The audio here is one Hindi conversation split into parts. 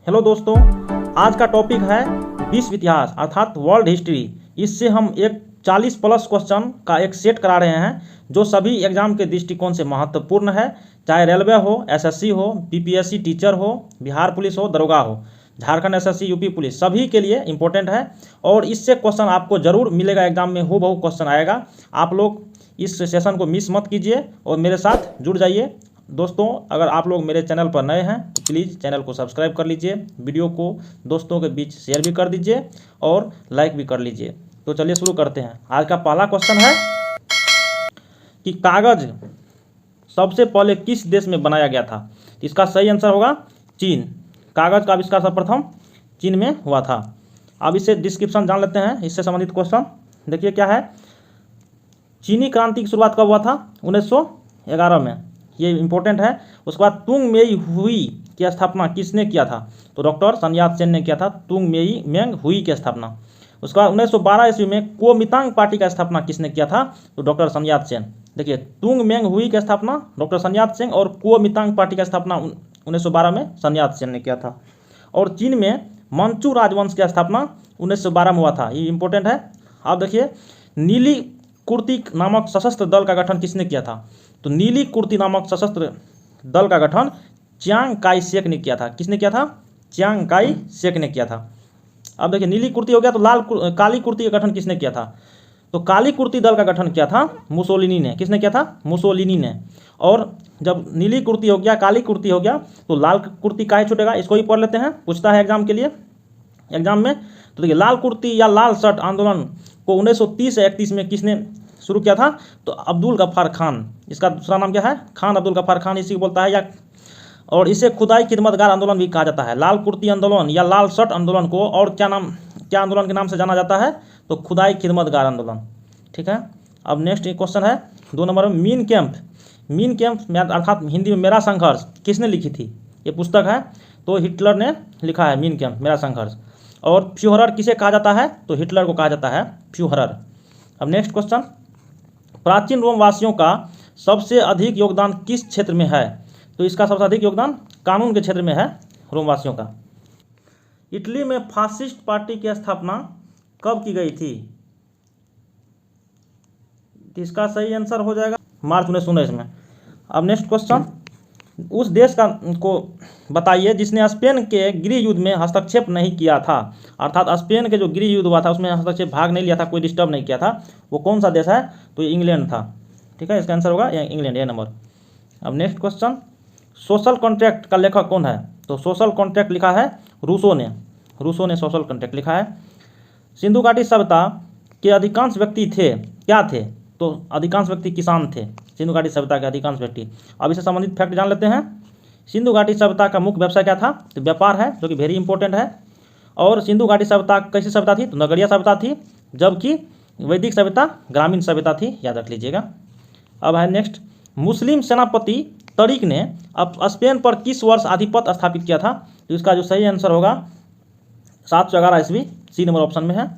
हेलो दोस्तों, आज का टॉपिक है विश्व इतिहास अर्थात वर्ल्ड हिस्ट्री। इससे हम एक 40 प्लस क्वेश्चन का एक सेट करा रहे हैं जो सभी एग्जाम के दृष्टिकोण से महत्वपूर्ण है, चाहे रेलवे हो, एसएससी हो, बीपीएससी टीचर हो, बिहार पुलिस हो, दरोगा हो, झारखंड एसएससी, यूपी पुलिस, सभी के लिए इंपॉर्टेंट है। और इससे क्वेश्चन आपको जरूर मिलेगा, एग्जाम में हूबहू क्वेश्चन आएगा। आप लोग इस सेशन को मिस मत कीजिए और मेरे साथ जुड़ जाइए। दोस्तों, अगर आप लोग मेरे चैनल पर नए हैं तो प्लीज़ चैनल को सब्सक्राइब कर लीजिए, वीडियो को दोस्तों के बीच शेयर भी कर दीजिए और लाइक भी कर लीजिए। तो चलिए शुरू करते हैं। आज का पहला क्वेश्चन है कि कागज सबसे पहले किस देश में बनाया गया था। इसका सही आंसर होगा चीन। कागज का आविष्कार सर्वप्रथम चीन में हुआ था। अब इससे डिस्क्रिप्शन जान लेते हैं, इससे संबंधित क्वेश्चन देखिए क्या है। चीनी क्रांति की शुरुआत कब हुआ था? 1911 में, ये इंपॉर्टेंट है। उसके बाद तुंग मेई हुई की स्थापना किसने किया था? तो डॉक्टर सन यात सेन ने किया था तुंग मेई मेंग हुई की स्थापना। उसके बाद 1912 ईस्वी में कुओमितांग पार्टी का स्थापना किसने किया था? तो डॉक्टर सन यात सेन। देखिए, तुंग मेंग हुई की स्थापना डॉक्टर सन यात सेन और कुओमितांग पार्टी का स्थापना 1912 में सन यात सेन ने किया था। और चीन में मंचू राजवंश की स्थापना 1912 में हुआ था, ये इंपॉर्टेंट है। आप देखिए, नीली कुर्ती नामक सशस्त्र दल का गठन किसने किया था? तो नीली कुर्ती नामक सशस्त्र दल का गठन चियांग काई शेक ने किया था। किसने किया था? चियांग काई शेक ने किया था। अब देखिए, नीली कुर्ती हो गया तो काली कुर्ती का गठन किसने किया था? तो काली कुर्ती दल का गठन किया था मुसोलिनी ने। किसने किया था? मुसोलिनी ने। और जब नीली कुर्ती हो गया, काली कुर्ती हो गया, तो लाल कुर्ती काहे छूटेगा? इसको ही पढ़ लेते हैं, पूछता है एग्जाम के लिए, एग्जाम में। तो देखिए, लाल कुर्ती या लाल शर्ट आंदोलन को 1930 से 31 में किसने शुरू किया था? तो अब्दुल गफ्फार खान। इसका दूसरा नाम क्या है? खान अब्दुल गफ्फार खान, इसी को बोलता है। या और इसे खुदाई खिदमतगार आंदोलन भी कहा जाता है। लाल कुर्ती आंदोलन या लाल शर्ट आंदोलन को और क्या आंदोलन के नाम से जाना जाता है? तो खुदाई खिदमतगार आंदोलन। ठीक है। अब नेक्स्ट क्वेश्चन है 2 नंबर में, मीन कैंप। मीन कैंप अर्थात हिंदी में मेरा संघर्ष किसने लिखी थी? ये पुस्तक है, तो हिटलर ने लिखा है मीन कैंप, मेरा संघर्ष। और फ्यूहरर किसे कहा जाता है? तो हिटलर को कहा जाता है फ्यूहरर। अब नेक्स्ट क्वेश्चन, प्राचीन रोमवासियों का सबसे अधिक योगदान किस क्षेत्र में है? तो इसका सबसे अधिक योगदान कानून के क्षेत्र में है रोमवासियों का। इटली में फासिस्ट पार्टी की स्थापना कब की गई थी? तो इसका सही आंसर हो जाएगा मार्च 1919 में। अब नेक्स्ट क्वेश्चन, उस देश को बताइए जिसने स्पेन के गृह युद्ध में हस्तक्षेप नहीं किया था। अर्थात स्पेन के जो गृह युद्ध हुआ था उसमें हस्तक्षेप, भाग नहीं लिया था, कोई डिस्टर्ब नहीं किया था, वो कौन सा देश है? तो ये इंग्लैंड था। ठीक है, इसका आंसर होगा इंग्लैंड, ये नंबर। अब नेक्स्ट क्वेश्चन, सोशल कॉन्ट्रैक्ट का लेखक कौन है? तो सोशल कॉन्ट्रैक्ट लिखा है रूसो ने। रूसो ने सोशल कॉन्ट्रैक्ट लिखा है। सिंधु घाटी सभ्यता के अधिकांश व्यक्ति थे, क्या थे? तो अधिकांश व्यक्ति किसान थे, सिंधु घाटी सभ्यता के अधिकांश व्यक्ति। अब इससे संबंधित फैक्ट जान लेते हैं। सिंधु घाटी सभ्यता का मुख्य व्यवसाय क्या था? तो व्यापार है, जो कि वेरी इंपॉर्टेंट है। और सिंधु घाटी सभ्यता कैसी सभ्यता थी? तो नगरीय सभ्यता थी, जबकि वैदिक सभ्यता ग्रामीण सभ्यता थी, याद रख लीजिएगा। अब है नेक्स्ट, मुस्लिम सेनापति तरीक ने अब स्पेन पर किस वर्ष आधिपत्य स्थापित किया था? तो इसका जो सही आंसर होगा 711 ईस्वी, सी नंबर ऑप्शन में है।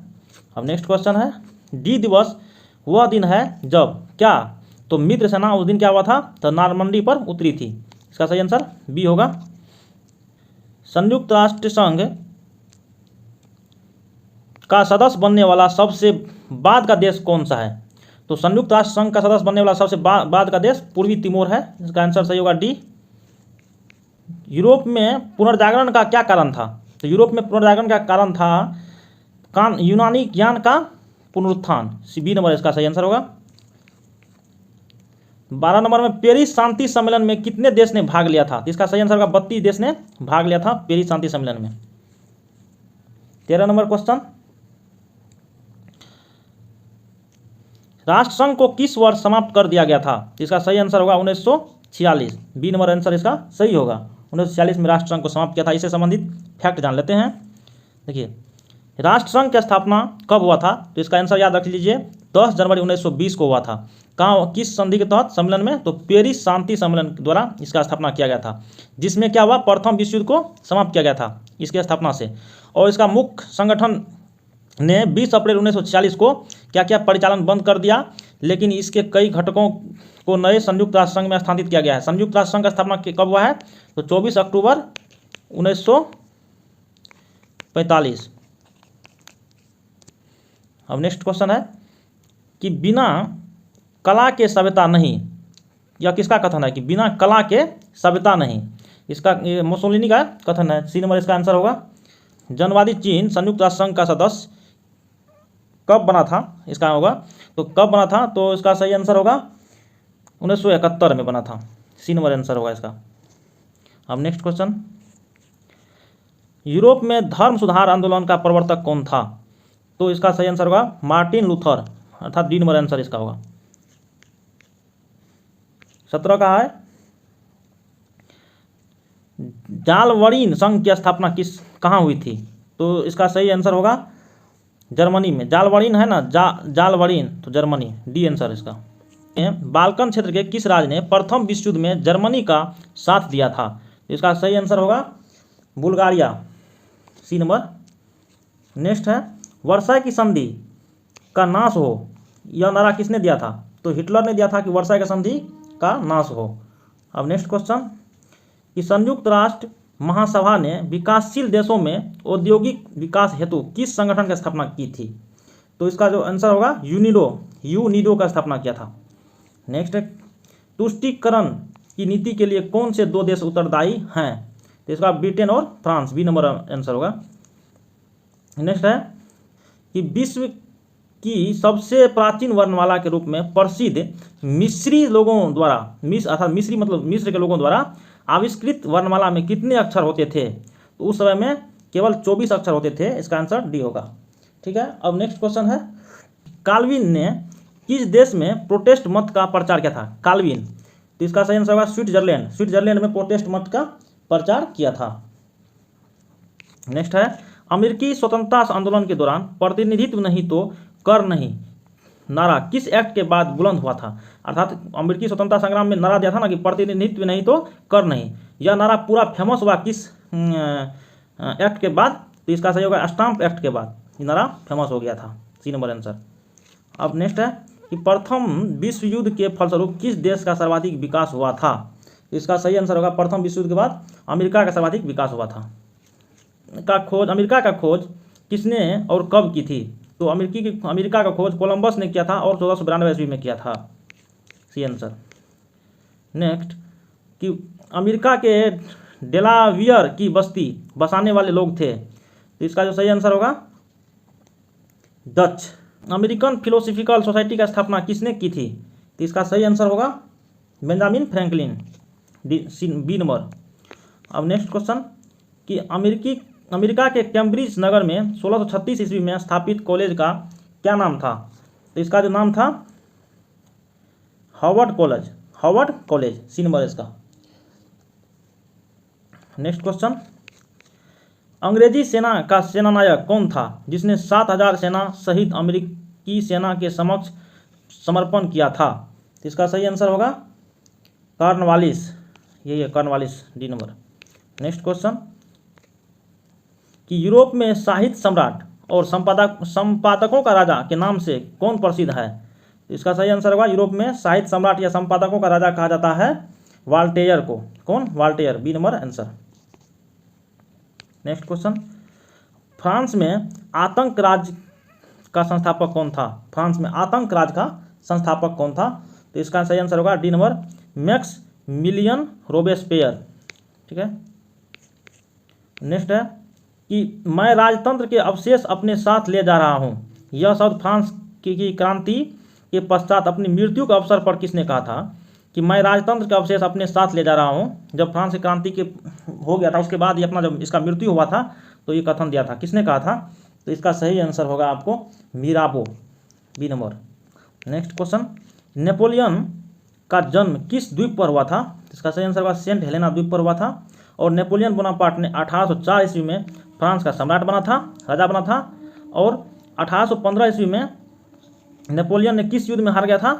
अब नेक्स्ट क्वेश्चन है, डी दिवस वह दिन है जब क्या? तो मित्र सेना उस दिन क्या हुआ था? तो नॉर्मंडी पर उतरी थी। इसका सही आंसर बी होगा। संयुक्त राष्ट्र संघ का सदस्य बनने वाला सबसे बाद का देश कौन सा है? तो संयुक्त राष्ट्र संघ का सदस्य बनने वाला सबसे बाद का देश पूर्वी तिमोर है। इसका आंसर सही होगा डी। यूरोप में पुनर्जागरण का क्या कारण था? तो यूरोप में पुनर्जागरण का कारण था यूनानी ज्ञान का पुनरुत्थान, बी नंबर इसका सही आंसर होगा। 12 नंबर में, पेरिस शांति सम्मेलन में कितने देश ने भाग लिया था? इसका सही आंसर होगा 32 देश ने भाग लिया था पेरिस शांति सम्मेलन में। 13 नंबर क्वेश्चन, राष्ट्रसंघ को किस वर्ष समाप्त कर दिया गया था? इसका सही आंसर होगा 1946, बी नंबर आंसर इसका सही होगा। 1946 में राष्ट्रसंघ को समाप्त किया था। इससे संबंधित फैक्ट जान लेते हैं। देखिए, राष्ट्रसंघ की स्थापना कब हुआ था? तो इसका आंसर याद रख लीजिए, 10 जनवरी 1920 को हुआ था। कहाँ, किस संधि के तहत? सम्मेलन में। तो पेरिस शांति सम्मेलन द्वारा इसका स्थापना किया गया था, जिसमें क्या हुआ? प्रथम विश्व युद्ध को समाप्त किया गया था इसके स्थापना से। और इसका मुख्य संगठन ने 20 अप्रैल 1946 को क्या क्या परिचालन बंद कर दिया, लेकिन इसके कई घटकों को नए संयुक्त राष्ट्र संघ में स्थानांतरित किया गया है। संयुक्त राष्ट्र संघ का स्थापना कब हुआ है? तो 24 अक्टूबर 19 45। अब नेक्स्ट क्वेश्चन है कि बिना कला के सभ्यता नहीं, यह किसका कथन है कि बिना कला के सभ्यता नहीं? इसका ये मुसोलिनी का कथन है। सी नंबर इसका आंसर होगा। जनवादी चीन संयुक्त राष्ट्र संघ का सदस्य कब बना था? इसका होगा तो कब बना था, तो इसका सही आंसर होगा 1971 में बना था। सी नंबर आंसर होगा इसका। अब नेक्स्ट क्वेश्चन, यूरोप में धर्म सुधार आंदोलन का प्रवर्तक कौन था? तो इसका सही आंसर होगा मार्टिन लूथर, अर्थात डी नंबर आंसर इसका होगा। 17 का है जालवरीन संघ की स्थापना कहाँ हुई थी? तो इसका सही आंसर होगा जर्मनी में। जालवरीन है ना, जालवरीन, तो जर्मनी, डी आंसर इसका। बाल्कन क्षेत्र के किस राज्य ने प्रथम विश्व युद्ध में जर्मनी का साथ दिया था? इसका सही आंसर होगा बुल्गारिया, सी नंबर। नेक्स्ट है वर्साई की संधि का नाश हो, यह नारा किसने दिया था? तो हिटलर ने दिया था कि वर्साई की संधि का नाश हो। अब नेक्स्ट क्वेश्चन कि संयुक्त राष्ट्र महासभा ने विकासशील देशों में औद्योगिक विकास हेतु किस संगठन की स्थापना की थी? तो इसका जो आंसर होगा यूनिडो का स्थापना किया था। नेक्स्ट है तुष्टीकरण की नीति के लिए कौन से 2 देश उत्तरदायी हैं? तो इसका ब्रिटेन और फ्रांस, बी नंबर आंसर होगा। नेक्स्ट है कि विश्व की सबसे प्राचीन वर्णमाला के रूप में प्रसिद्ध मिस्री लोगों द्वारा, अर्थात मिस्री मतलब मिस्र के लोगों द्वारा आविष्कृत वर्णमाला में कितने अक्षर होते थे? तो उस समय में केवल 24 अक्षर होते थे। इसका आंसर डी होगा। ठीक है। अब नेक्स्ट क्वेश्चन है काल्विन ने किस देश में प्रोटेस्ट मत का प्रचार किया था? काल्विन, तो इसका सही आंसर होगा स्विट्जरलैंड। स्विट्जरलैंड में प्रोटेस्ट मत का प्रचार किया था। नेक्स्ट है अमेरिकी स्वतंत्रता आंदोलन के दौरान प्रतिनिधित्व नहीं तो कर नहीं नारा किस एक्ट के बाद बुलंद हुआ था? अर्थात अमेरिकी स्वतंत्रता संग्राम में नारा दिया था ना कि प्रतिनिधित्व नहीं तो कर नहीं, यह नारा पूरा फेमस हुआ किस एक्ट के बाद? तो इसका सही होगा स्टाम्प एक्ट के बाद ये नारा फेमस हो गया था। C number answer. अब नेक्स्ट है कि प्रथम विश्व युद्ध के फलस्वरूप किस देश का सर्वाधिक विकास हुआ था? तो इसका सही आंसर होगा प्रथम विश्व युद्ध के बाद अमेरिका का सर्वाधिक विकास हुआ था। अमेरिका का खोज किसने और कब की थी? तो अमेरिका का खोज कोलंबस ने किया था और 1492 ईस्वी में किया था। C answer. नेक्स्ट कि अमेरिका के डेलावियर की बस्ती बसाने वाले लोग थे, तो इसका जो सही आंसर होगा डच। अमेरिकन फिलोसॉफिकल सोसाइटी का स्थापना किसने की थी? तो इसका सही आंसर होगा बेंजामिन फ्रैंकलिन, बी नंबर। अब नेक्स्ट क्वेश्चन कि अमेरिका के कैम्ब्रिज नगर में 1636 ईस्वी में स्थापित कॉलेज का क्या नाम था? तो इसका जो नाम था हार्वर्ड कॉलेज, सी नंबर इसका। नेक्स्ट क्वेश्चन अंग्रेजी सेना का सेनानायक कौन था जिसने 7000 सेना सहित अमेरिकी सेना के समक्ष समर्पण किया था? तो इसका सही आंसर होगा कॉर्नवालिस, यही है Cornwallis, D number. Next question कि यूरोप में साहित्य सम्राट और संपादकों का राजा के नाम से कौन प्रसिद्ध है? तो इसका सही आंसर होगा यूरोप में साहित्य सम्राट या संपादकों का राजा कहा जाता है वाल्टेयर को। कौन? Voltaire, B number answer. Next question France में आतंक राज का संस्थापक कौन था? फ्रांस में आतंक राज का संस्थापक कौन था? तो इसका सही आंसर होगा D number max million Robespierre. ठीक है। नेक्स्ट है कि मैं राजतंत्र के अवशेष अपने साथ ले जा रहा हूँ, यह शब्द फ्रांस की क्रांति के पश्चात अपनी मृत्यु के अवसर पर किसने कहा था? कि मैं राजतंत्र के अवशेष अपने साथ ले जा रहा हूँ। जब फ्रांस की क्रांति के हो गया था उसके बाद ये अपना जब इसका मृत्यु हुआ था तो ये कथन दिया था, किसने कहा था? तो इसका सही आंसर होगा आपको Mirabeau, B number. Next question Napoleon का जन्म किस द्वीप पर हुआ था? इसका सही आंसर होगा सेंट हेलेना द्वीप पर हुआ था। और नेपोलियन बोनापार्ट ने 1804 ईस्वी में फ्रांस का सम्राट बना था, राजा बना था। और 1815 ईस्वी में नेपोलियन ने किस युद्ध में हार गया था?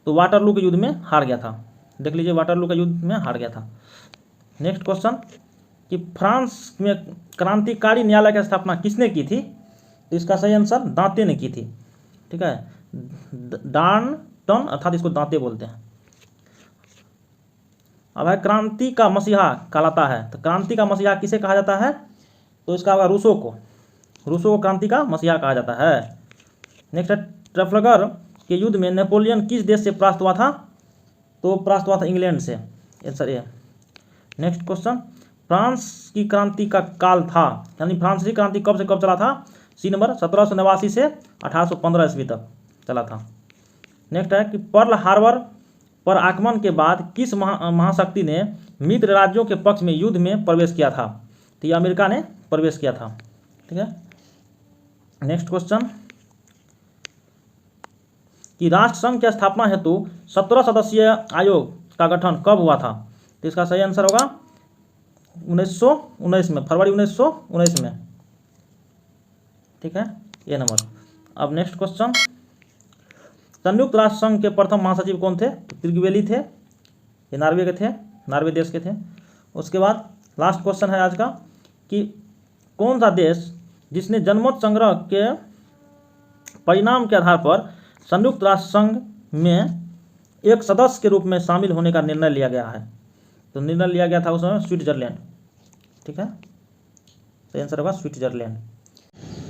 तो वाटरलू के युद्ध में हार गया था। देख लीजिए वाटरलू के युद्ध में हार गया था। नेक्स्ट क्वेश्चन कि फ्रांस में क्रांतिकारी न्यायालय की स्थापना किसने की थी? तो इसका सही आंसर दांते ने की थी। ठीक है, डार्नटन अर्थात इसको दांते बोलते हैं। अब है क्रांति का मसीहा कहलाता है, तो क्रांति का मसीहा किसे कहा जाता है? तो इसका होगा रूसो को। रूसों को क्रांति का मसीहा कहा जाता है। नेक्स्ट है, ट्रफलगर के युद्ध में नेपोलियन किस देश से परास्त हुआ था? तो परास्त हुआ था इंग्लैंड से। Answer A. Next question, France की क्रांति का काल था, यानी फ्रांसीसी क्रांति कब से कब चला था? सी नंबर 1789 से 1815 ईस्वी तक चला था। नेक्स्ट है कि पर्ल हार्बर पर आक्रमण के बाद किस महाशक्ति ने मित्र राज्यों के पक्ष में युद्ध में प्रवेश किया था? तो ये अमेरिका ने प्रवेश किया था। ठीक है। नेक्स्ट क्वेश्चन, कि राष्ट्रसंघ की स्थापना हेतु 17 सदस्यीय आयोग का गठन कब हुआ था? तो इसका सही आंसर होगा 1919 में, फरवरी 1919 में। ठीक है, ये नंबर। अब नेक्स्ट क्वेश्चन, संयुक्त राष्ट्र संघ के प्रथम महासचिव कौन थे? तो त्रिगवेली थे, ये नॉर्वे के थे, नॉर्वे देश के थे। उसके बाद लास्ट क्वेश्चन है आज का, कि कौन सा देश जिसने जनमत संग्रह के परिणाम के आधार पर संयुक्त राष्ट्र संघ में एक सदस्य के रूप में शामिल होने का निर्णय लिया गया है? तो निर्णय लिया गया था उस समय स्विट्जरलैंड। ठीक है, तो आंसर होगा स्विट्जरलैंड।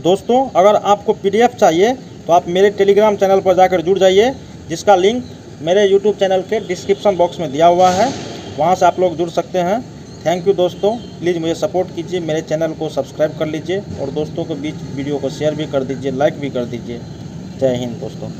दोस्तों, अगर आपको PDF चाहिए तो आप मेरे टेलीग्राम चैनल पर जाकर जुड़ जाइए, जिसका लिंक मेरे यूट्यूब चैनल के डिस्क्रिप्शन बॉक्स में दिया हुआ है, वहां से आप लोग जुड़ सकते हैं। थैंक यू दोस्तों, प्लीज़ मुझे सपोर्ट कीजिए, मेरे चैनल को सब्सक्राइब कर लीजिए और दोस्तों के बीच वीडियो को शेयर भी कर दीजिए, लाइक भी कर दीजिए। जय हिंद दोस्तों।